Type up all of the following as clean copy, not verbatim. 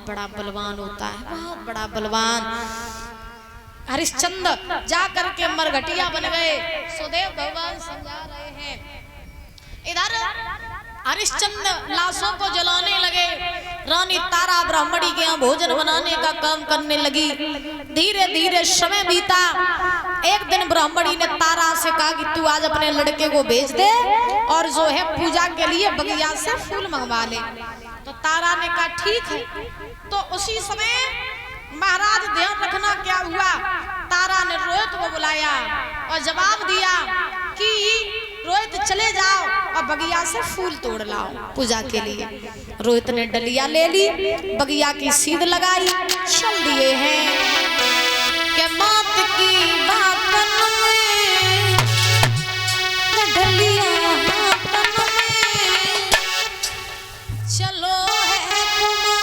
बड़ा बलवान होता है, बहुत बड़ा बलवान। हरिश्चंद्र जा करके मरघटिया बन गए। सुदेव भगवान समझा रहे हैं। इधर हरिश्चंद्र लाशों को जलाने लगे। रानी तारा ब्राह्मणी के यहाँ भोजन बनाने का काम करने लगी। धीरे धीरे समय बीता। एक दिन ब्राह्मणी ने तारा से कहा कि तू आज अपने लड़के को भेज दे और जो है पूजा के लिए बगिया से फूल मंगवा ले। तो तारा ने कहा ठीक है। तो उसी समय महाराज ध्यान रखना क्या हुआ, तारा ने रोहित को बुलाया और जवाब दिया कि रोहित चले जाओ और बगिया से फूल तोड़ लाओ पूजा के लिए। रोहित ने डलिया ले ली, बगिया की सीध लगाई, चल दिए हैं कि मात की बातन में डलिया हाथन में चलो है तुम्हारे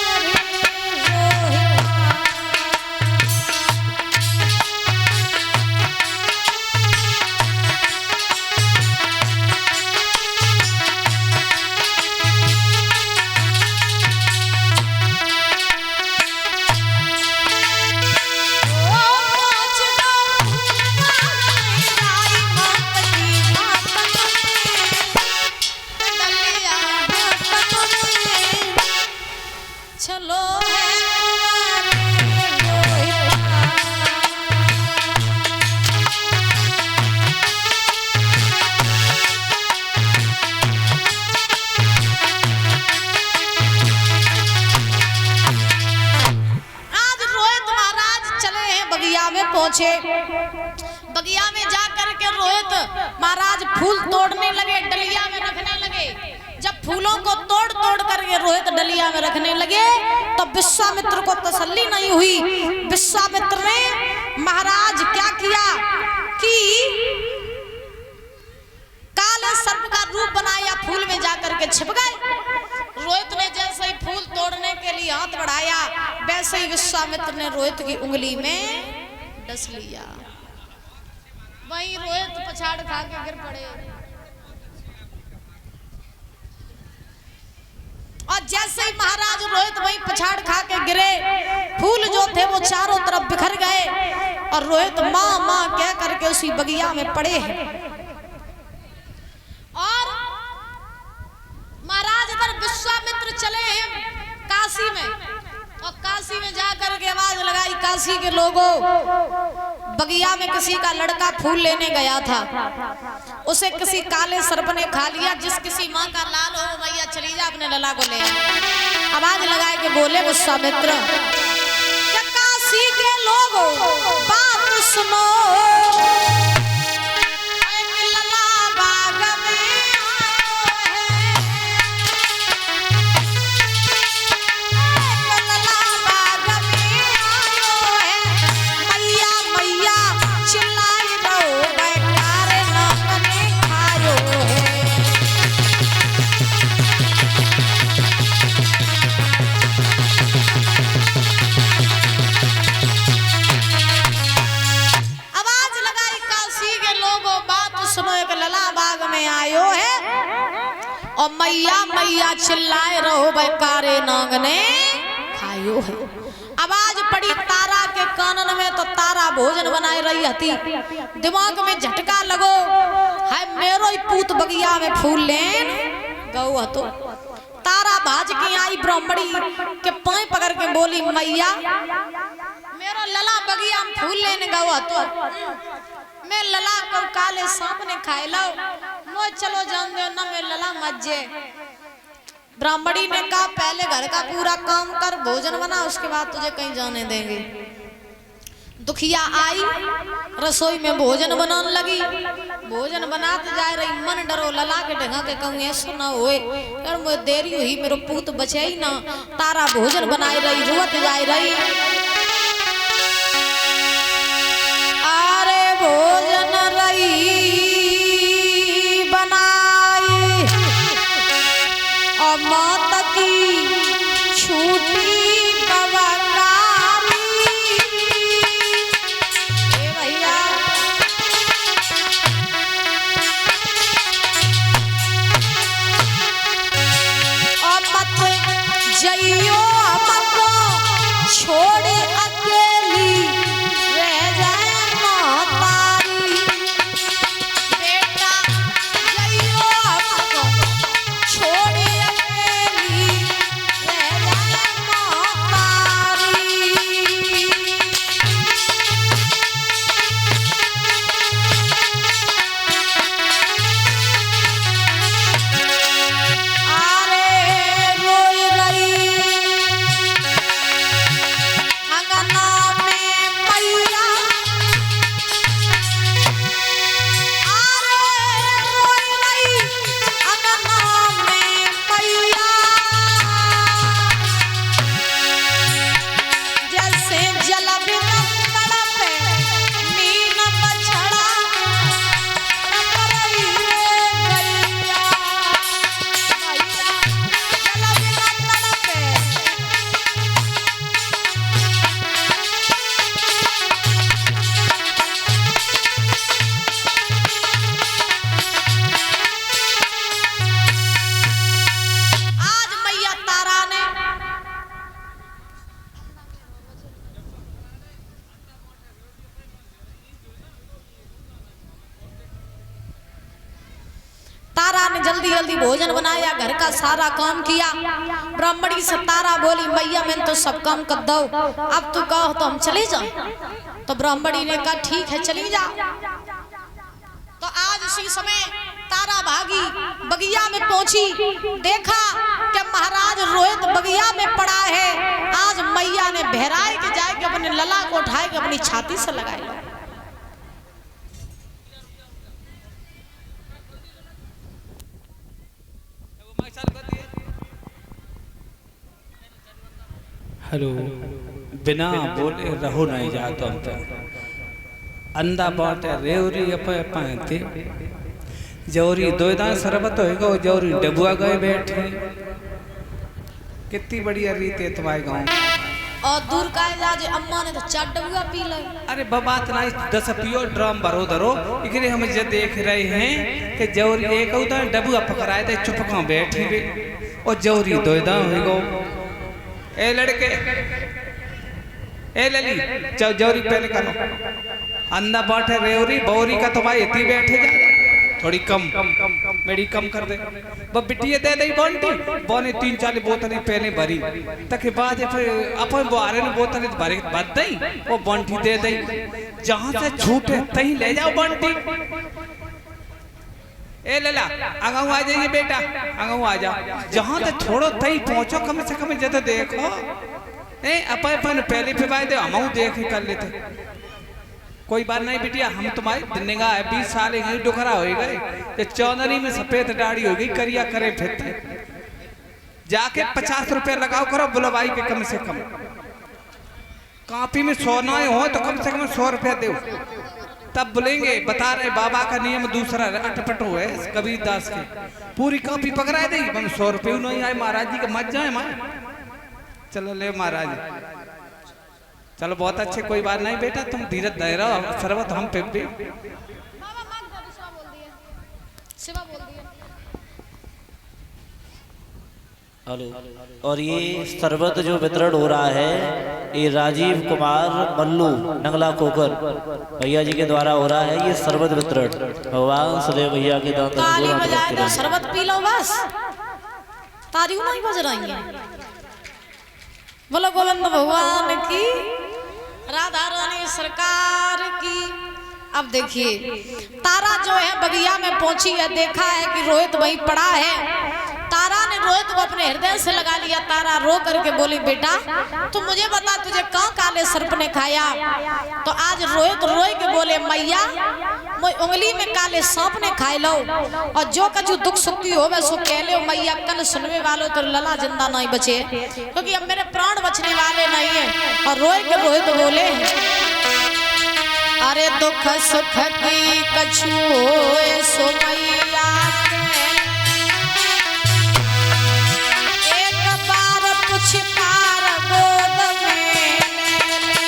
रोहित। पहुंचे बगिया में जाकर के रोहित महाराज फूल तोड़ने लगे, डलिया में रखने लगे। जब फूलों को तोड़ तोड़ करके रोहित डलिया में रखने लगे तो विश्वामित्र को तसल्ली नहीं हुई। विश्वामित्र ने महाराज क्या किया कि काले सर्प का रूप बनाया, फूल में जाकर के छिप गए। रोहित ने जैसे ही फूल तोड़ने के लिए हाथ बढ़ाया वैसे ही विश्वामित्र ने रोहित की उंगली में डस लिया। वहीं रोहित पछाड़ खा के गिर पड़े और जैसे ही महाराज रोहित वहीं पछाड़ खा के गिरे, फूल जो थे वो चारों तरफ बिखर गए और रोहित माँ माँ कह करके उसी बगिया में पड़े हैं। और महाराज इधर विश्वामित्र चले हैं काशी में और काशी में जाकर के आवाज लगाई, काशी के लोगों, बगिया में किसी का लड़का फूल लेने गया था, उसे किसी काले सर्प ने खा लिया। जिस किसी माँ का लाल हो भैया चली जा अपने लला को ले। आवाज लगाए के बोले विश्वामित्र, क्या काशी के लोगों बात सुनो, और मैया मैया चिल्लाए रहो बेकारे नाग ने खायो है। आवाज पड़ी तारा के कानन में तो तारा भोजन बनाए रही थी। दिमाग में झटका लगो, हाय मेरो ही पूत बगिया में फूल लेन गौ तो। तारा भाज की आई ब्राह्मणी के पांव पकड़ के बोली, मैया मेरो लला बगिया में फूल लेने गौ तो मैं लला को काले सांप ने खाए लो, नो चलो जान दो ना मैं लला मज्जे। ब्राह्मणी ने कहा पहले घर का पूरा काम कर, भोजन बना, उसके बाद तुझे कहीं जाने देंगे। दुखिया आई रसोई में भोजन बनाने लगी, भोजन बनाते जा रही, मन डरो लला के ढंगा के कहूँ ऐसा ना होए, अगर मुझे देरी हुई मेरो पूत बचे ही ना। तारा भोजन बनाई रही, रोत जा रही, अरे भोजन रही बनाई और माता की छूटी जइयो हमको ने जल्दी जल्दी भोजन बनाया, घर का सारा काम किया। ब्राह्मणी से तारा बोली मैया मैंने तो सब काम कर दो, अब तू कहो तो हम चले जाओ। तो ब्राह्मणी ने कहा ठीक है चली जा। तो आज इसी समय तारा भागी बगिया में पहुंची, देखा कि महाराज रोहित बगिया में पड़ा है। आज मैया ने बहराए के जाके अपने लला को उठाए के अपनी छाती से लगाए लो। हेलो, बिना बोले रहो नहीं जाता तो अंधा बाटे रेवरी अपते जौरी दोदा शरबत होएगा वो जौरी डबुआ गए बैठे। कितनी बढ़िया रीत है तुम्हारे गाँव। और दूर का जाजे अम्मा ने तो 4 डबुआ पी ले। अरे बात ना 10 पियो ड्रम भरो धरो। इकरे हम जो देख रहे हैं कि जौरी एक उदा डबुआ पकड़ाए थे चुप कहाँ बैठी वे और जौरी दोदा होएगा। ए लड़के, ए लली जौरी पहले करो। अंधा बाटे रेवरी बौरी का तो भाई इतनी बैठे जा, थोड़ी कम मेरी कम कर दे। बस बिटिया दे दे बंटी बोने 3-4 बोतलें पहले भरी तक बाद फिर अपन बुआरे ने बोतलें भरे बद दई वो बंटी दे दई। जहां से छूटे तहीं ले जाओ बंटी। ए लला आगाऊ आ जाइए बेटा, आगाऊ आ जाओ। जहां से छोड़ो तहीं पहुंचो, कम से कम जैसे देखो ए अपन पहले फिर दे हम देख कर लेते। कोई बात नहीं बिटिया, हम तुम्हारी निगाह है 20 साल ही डुखरा हो गए, चौधरी में सफेद दाढ़ी हो गई, करिया करे फिरते। जाके 50 रुपए लगाओ करो बुलवाई के कम से कम। कापी में 100 ना हो तो कम से कम 100 रुपया दो तब बोलेंगे। बता रहे बाबा का नियम दूसरा अटपटो है कबीर दास के। पूरी कापी पकड़ा दे 100 रुपये नहीं आए महाराज जी के मत जाए माए। चलो ले महाराज, चलो बहुत अच्छे, कोई बात नहीं बेटा, तुम धीरज दे रहो। शरबत हम पे भी हेलो। और ये शरबत जो वितरण हो रहा है ये राजीव कुमार मल्लू नंगला कोकर भैया जी के द्वारा हो रहा है। ये शरबत वितरण भगवान सुदेव भैया के द्वारा। शरबत पी लो बस, तारियों नहीं बज रही है। बोलो गोविंद भगवान की, राधा रानी सरकार की। अब देखिए तारा जो है बगिया में पहुंची है, देखा है कि रोहित वहीं पड़ा है। तारा ने रोहित को अपने हृदय से लगा लिया। तारा रो करके बोली बेटा तू मुझे बता तुझे कहाँ काले सर्प ने खाया। तो आज रोहित रोए के बोले मैया उंगली में काले सांप ने खाए लो, और जो कछु दुख सुख की होवे सो कह लो मैया। कल सुनने वालों तो लला जिंदा नहीं बचे, क्योंकि अब मेरे प्राण बचने वाले नहीं है। और रोए के रोहित बोले अरे दुख सुख की कछु होए सो मैया, एक बार पुछकार गोद में ले ले।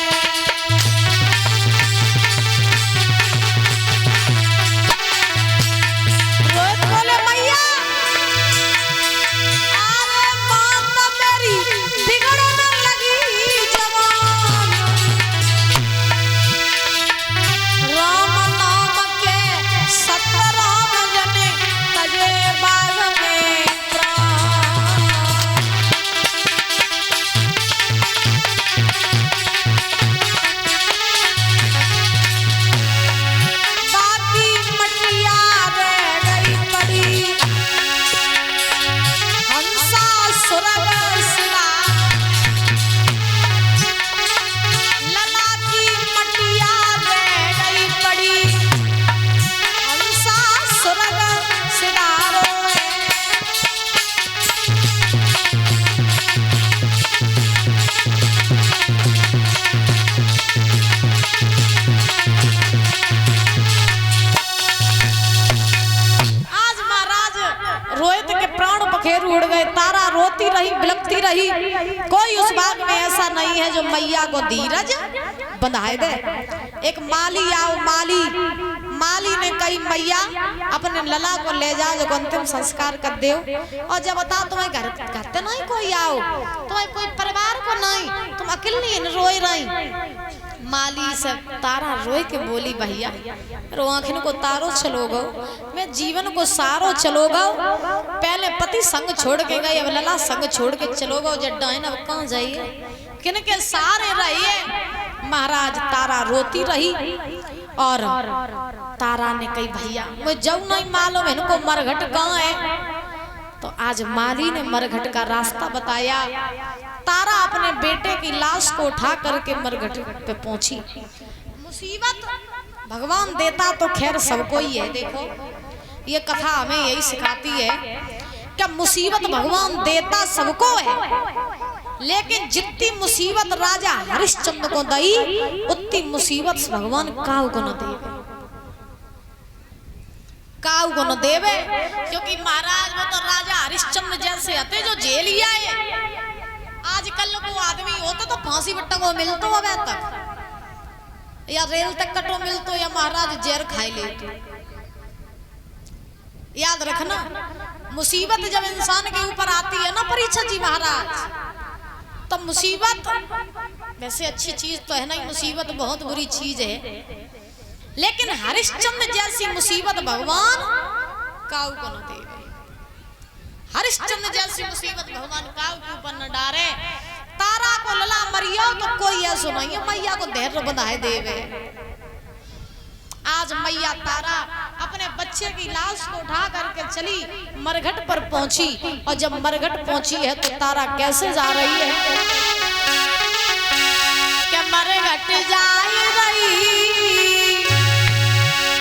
रोहित बोले मैया अरे माता मेरी बिगड़ने लगी जवान, राम नाम के सत्य राम जने तजे बाग में प्राण। बाकी मटिया रह गई पड़ी, हंसा सुरग सिला। लला की मटिया रह गई पड़ी, हंसा सुरग सिधारो। आज महाराज रोहित के प्राण पखेरु उड़ गए। तारा रोती रही बिलखती रही। कोई उस बाग में ऐसा नहीं है जो मैया को धीरज बंधाए दे। एक माली आओ, माली ने कही मैया अपने लला को ले जाओ जो अंतिम संस्कार कर दो। और जब बताओ तुम्हें घर तो नहीं कोई आओ, तुम्हें कोई परिवार को नहीं, तुम अकेली रोई रही। माली से तारा रोए के बोली भैया रो आँखिन को तारो चलो गो, मैं जीवन को सारो चलो गो। पहले पति संग छोड़ के गए, अब लला संग छोड़ के चलो गो। जड्डाइन अब कहाँ जाइए, किन के सारे रहिए। महाराज तारा रोती रही और तारा ने कही भैया मुझे जब नहीं मालूम इनको मरघट कहाँ है। तो आज माली ने मरघट का रास्ता बताया। तारा अपने बेटे की लाश को उठा करके मरघट पे पहुंची। मुसीबत भगवान देता तो खैर सबको ही है। देखो ये कथा हमें यही सिखाती है कि मुसीबत भगवान देता सबको है, लेकिन जितनी मुसीबत राजा हरिश्चंद्र को दई उतनी मुसीबत भगवान काऊ को न देवे, काऊ को न देवे। क्योंकि महाराज वो तो राजा हरिश्चंद्र जैसे हते जो जेल ही आए। आजकल को आदमी होते तो फांसी बट्टा को मिलतो अब तक, या रेल तक कटो मिलतो, या महाराज जेर खाई ले। याद रखना मुसीबत जब इंसान के ऊपर आती है ना परीक्षा जी महाराज, तो मुसीबत वैसे अच्छी चीज तो है नहीं, मुसीबत बहुत बुरी चीज है। लेकिन हरिश्चंद्र जैसी मुसीबत भगवान काऊ को न देवे। हरिश्चंद्र जैसी मुसीबत भगवान काऊ के ऊपर न डारे। तारा को लला मरिया तो कोई ऐसा नहीं है, मैया को धैर्य बधाए देवे। आज मैया तारा अपने बच्चे की लाश को उठा करके चली, मरघट पर पहुंची। और जब मरघट पहुंची है तो तारा कैसे जा रही है क्या मरघट जा रही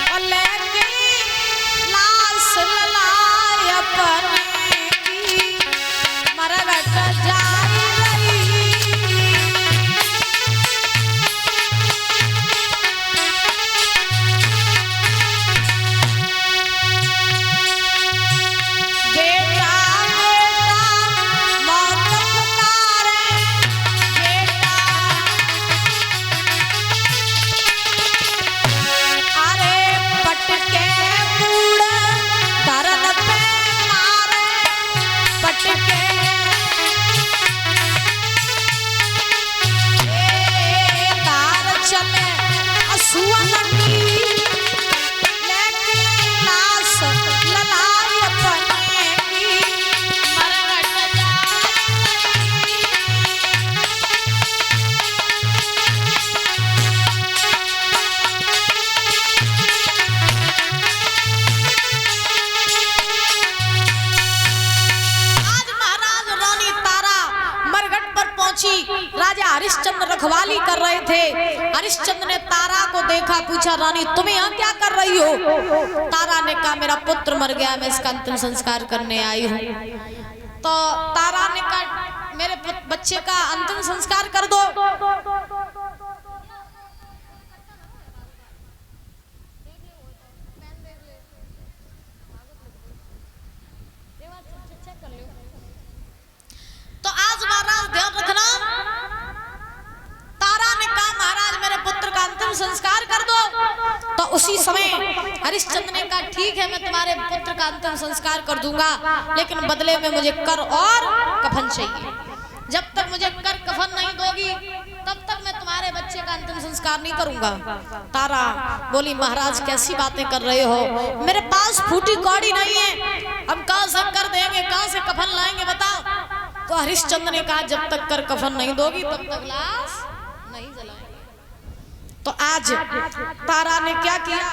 और लेके लाश ललाय अपने की, मरघट जा हरिश्चंद्र रखवाली कर रहे थे। हरिश्चंद्र ने तारा को देखा, पूछा रानी तुम्हें यहाँ क्या कर रही हो। तारा ने कहा मेरा पुत्र मर गया, मैं इसका अंतिम संस्कार करने आई हूँ। तो तारा ने कहा मेरे बच्चे का अंतिम संस्कार कर दो। तो आज महाराज ध्यान रखना, तारा ने कहा महाराज मेरे पुत्र का अंतिम संस्कार कर दो। तो उसी समय हरिश्चंद्र ने कहा ठीक है मैं तुम्हारे पुत्र का अंतिम संस्कार कर दूंगा, लेकिन बदले में मुझे कर और कफन चाहिए। जब तक मुझे कर कफन नहीं दोगी तब तक मैं तुम्हारे बच्चे का अंतिम संस्कार नहीं करूंगा। तारा बोली महाराज कैसी बातें कर रहे हो, मेरे पास फूटी कौड़ी नहीं है, हम कहां से कर देंगे, कहां से कफन लाएंगे बताओ। तो हरिश्चंद्र ने कहा जब तक कर कफन नहीं दोगी तब तक लाश नहीं जलाएंगे। तो आज तारा ने क्या किया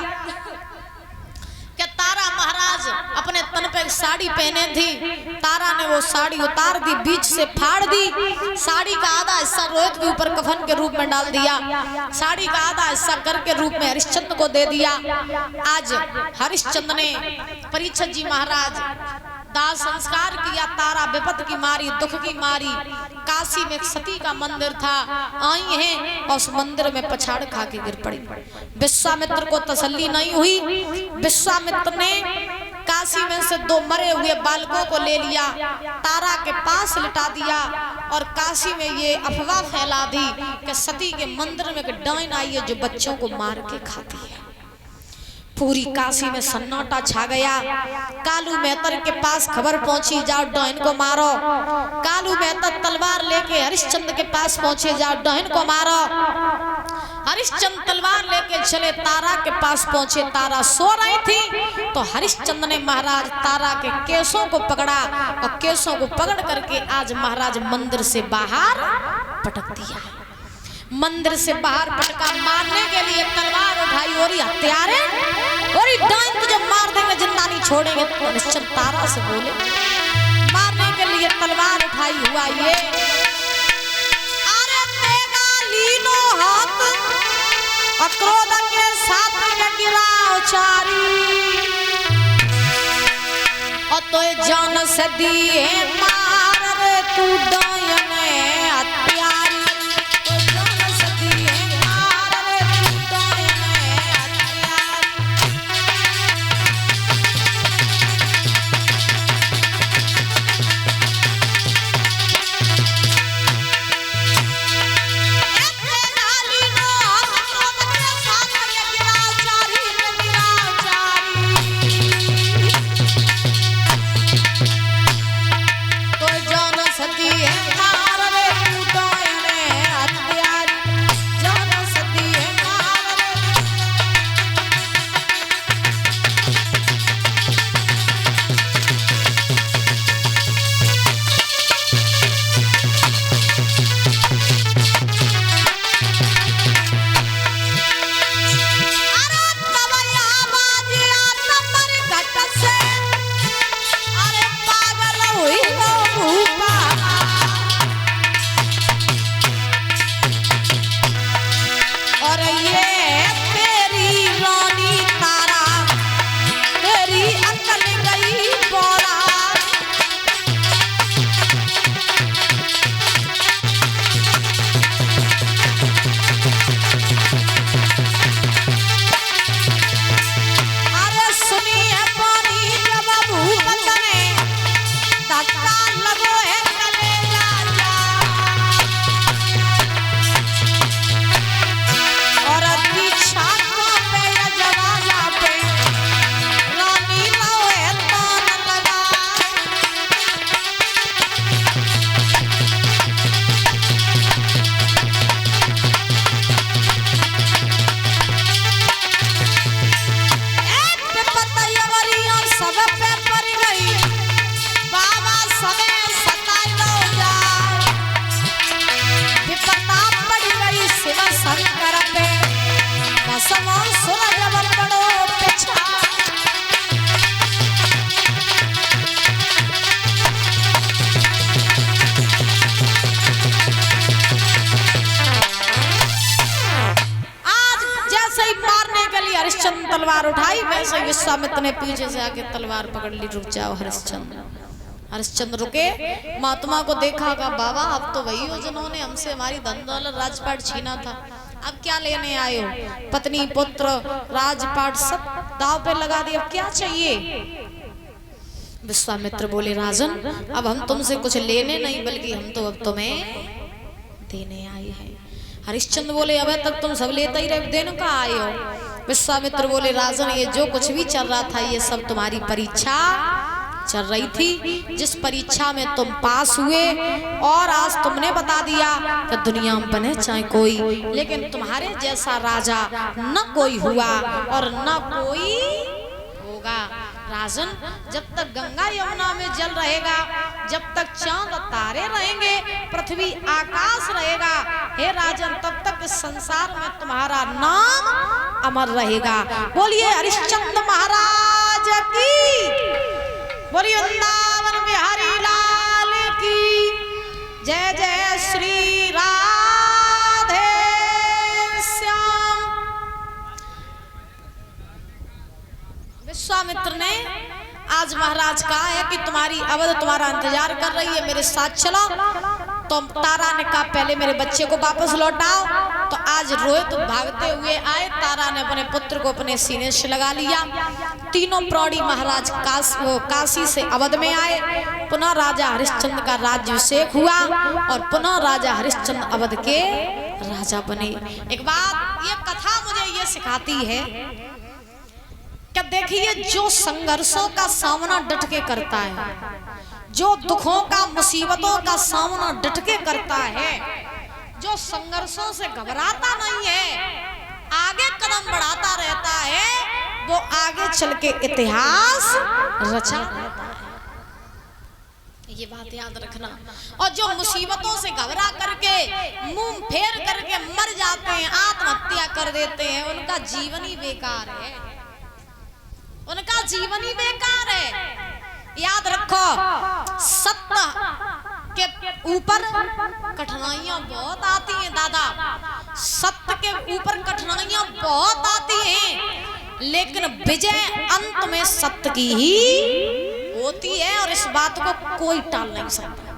कि तारा महाराज अपने तन पे साड़ी पहने थी, तारा ने वो साड़ी उतार दी, बीच से फाड़ दी। साड़ी का आधा हिस्सा रोहित के ऊपर कफन के रूप में डाल दिया, साड़ी का आधा हिस्सा कर के रूप में हरिश्चंद्र को दे दिया। आज हरिश्चंद्र ने परीक्षित जी महाराज दाह संस्कार किया। तारा विपत की मारी, दुख की मारी। काशी में एक सती का मंदिर था, आई है और उस मंदिर में पछाड़ खा के गिर पड़ी। विश्वामित्र को तसल्ली नहीं हुई, विश्वामित्र ने काशी में से 2 मरे हुए बालकों को ले लिया, तारा के पास लिटा दिया और काशी में ये अफवाह फैला दी कि सती के मंदिर में एक डायन आई है जो बच्चों को मार के खाती है। पूरी काशी में सन्नाटा छा गया। कालू मेहतर के पास खबर पहुंची जाओ डायन को मारो। कालू मेहतर तलवार लेके हरिश्चंद्र के पास पहुंचे, जाओ डायन को मारो। हरिश्चंद्र तलवार लेके चले, तारा के पास पहुंचे। तारा सो रही थी तो हरिश्चंद्र ने महाराज तारा के केसों को पकड़ा और केसों को पकड़ करके आज महाराज मंदिर से बाहर पटक दिया। मंदिर से बाहर पटका, मारने के लिए तलवार उठाई और हत्यारे और डाइन तुझे मार देंगे, जिंदा नहीं छोड़ेंगे। तो हरिश्चंद्र तारा से बोले, मारने के लिए तलवार उठाई हुआ ये, अरे तेगा लीनो हाथ अक्रोध के साथ में गिराओ चारी, और तो जान से दिए मार रे तू डायन हत्यारी, तो जान से दिए मार रे तू डायन हत्यारी। तलवार उठाई, वैसे विश्वामित्र ने पीछे से आके तलवार पकड़ ली। रुक जाओ हरिश्चंद्र। हरिश्चंद्र रुके, महात्मा को देखा, कहा बाबा अब तो वही हो जिन्होंने हमसे हमारी धन दौलत राजपाट छीना था, अब क्या लेने आए हो? पत्नी पुत्र राजपाट सब दाव पे लगा दिया, अब क्या चाहिए? विश्वामित्र बोले, राजन अब हम तुमसे कुछ लेने नहीं बल्कि हम तो अब तुम्हें देने आए हैं। हरिश्चंद्र बोले, अबे तक तुम सब लेते ही रहे, देने का आए हो? विश्वामित्र बोले, राजन ये जो कुछ भी चल रहा था ये सब तुम्हारी परीक्षा चल रही थी, जिस परीक्षा में तुम पास हुए और आज तुमने बता दिया कि दुनिया में बने चाहे कोई, लेकिन तुम्हारे जैसा राजा न कोई हुआ और न कोई होगा। राजन जब तक गंगा यमुना में जल रहेगा, जब तक चांद तारे रहेंगे, पृथ्वी आकाश रहेगा, हे राजन तब तक इस संसार में तुम्हारा नाम अमर रहेगा। बोलिए हरिश्चंद्र महाराज की, बोलिए वृंदावन बिहारी लाल की जय। जय श्री राधे श्याम। विश्वामित्र ने आज महाराज कहा है कि तुम्हारी अवध तुम्हारा इंतजार कर रही है, मेरे साथ चलो। तो तारा ने कहा पहले मेरे बच्चे को वापस लौटाओ। तो आज रोहित भागते हुए आए, तारा ने अपने पुत्र को अपने सीने से लगा लिया। तीनों प्रौढ़ी महाराज काशी से अवध में आए। पुनः राजा हरिश्चंद्र का राज्याभिषेक हुआ और पुनः राजा हरिश्चंद्र अवध के राजा बने। एक बात ये कथा मुझे ये सिखाती है कि देखिए जो संघर्षों का सामना डट के करता है, जो दुखों का मुसीबतों का सामना डट के करता है, जो जो संघर्षों से घबराता नहीं है, आगे कदम बढ़ाता रहता है, वो आगे चल के इतिहास रचा रहता है। ये बात याद रखना। और जो मुसीबतों से घबरा करके मुंह फेर करके मर जाते हैं, आत्महत्या कर देते हैं, उनका जीवन ही बेकार है, उनका जीवन ही बेकार है। याद रखो, सत्य के ऊपर कठिनाइयां बहुत आती हैं दादा, सत्य के ऊपर कठिनाइयां बहुत आती हैं, लेकिन विजय अंत में सत्य की ही होती है, और इस बात को कोई टाल नहीं सकता।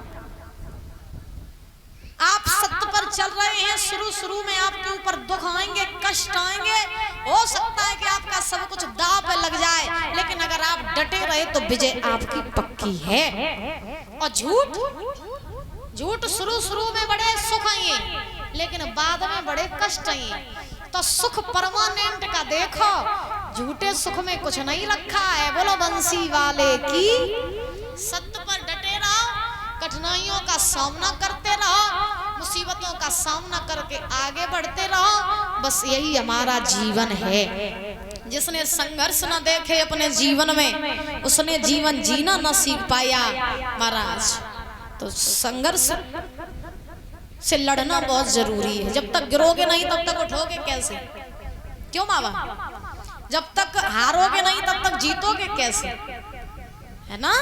आप सत्य पर चल रहे हैं, शुरू में आपके ऊपर दुख आएंगे, कष्ट आएंगे, हो सकता है कि आपका सब कुछ दांव पे लग जाए, लेकिन अगर आप डटे रहे तो विजय आपकी पक्की है। और झूठ शुरू में बड़े सुख आए, लेकिन बाद में बड़े कष्ट आए। तो सुख परमानेंट का देखो, झूठे सुख में कुछ नहीं रखा है। बोलो बंसी वाले की। सत्य पर डटे रहो, कठिनाइयों का सामना करते रहो, मुसीबतों का सामना करके आगे बढ़ते रहो, बस यही हमारा जीवन है। जिसने संघर्ष न देखे अपने जीवन में, उसने जीवन जीना न सीख पाया महाराज। तो संघर्ष से लड़ना बहुत जरूरी है। जब तक गिरोगे नहीं तब तक उठोगे कैसे? क्यों मावा? जब तक हारोगे नहीं तब तक जीतोगे कैसे? है ना?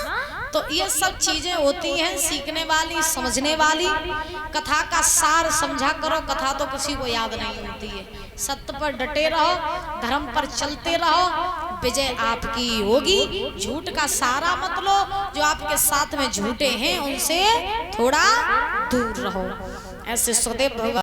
तो ये सब चीजें होती हैं सीखने वाली, समझने वाली। कथा का सार समझा करो, कथा तो किसी को याद नहीं होती है। सत्य पर डटे रहो, धर्म पर चलते रहो, विजय आपकी होगी। झूठ का सहारा मत लो, जो आपके साथ में झूठे हैं उनसे थोड़ा दूर रहो। ऐसे सुखदेव भगवान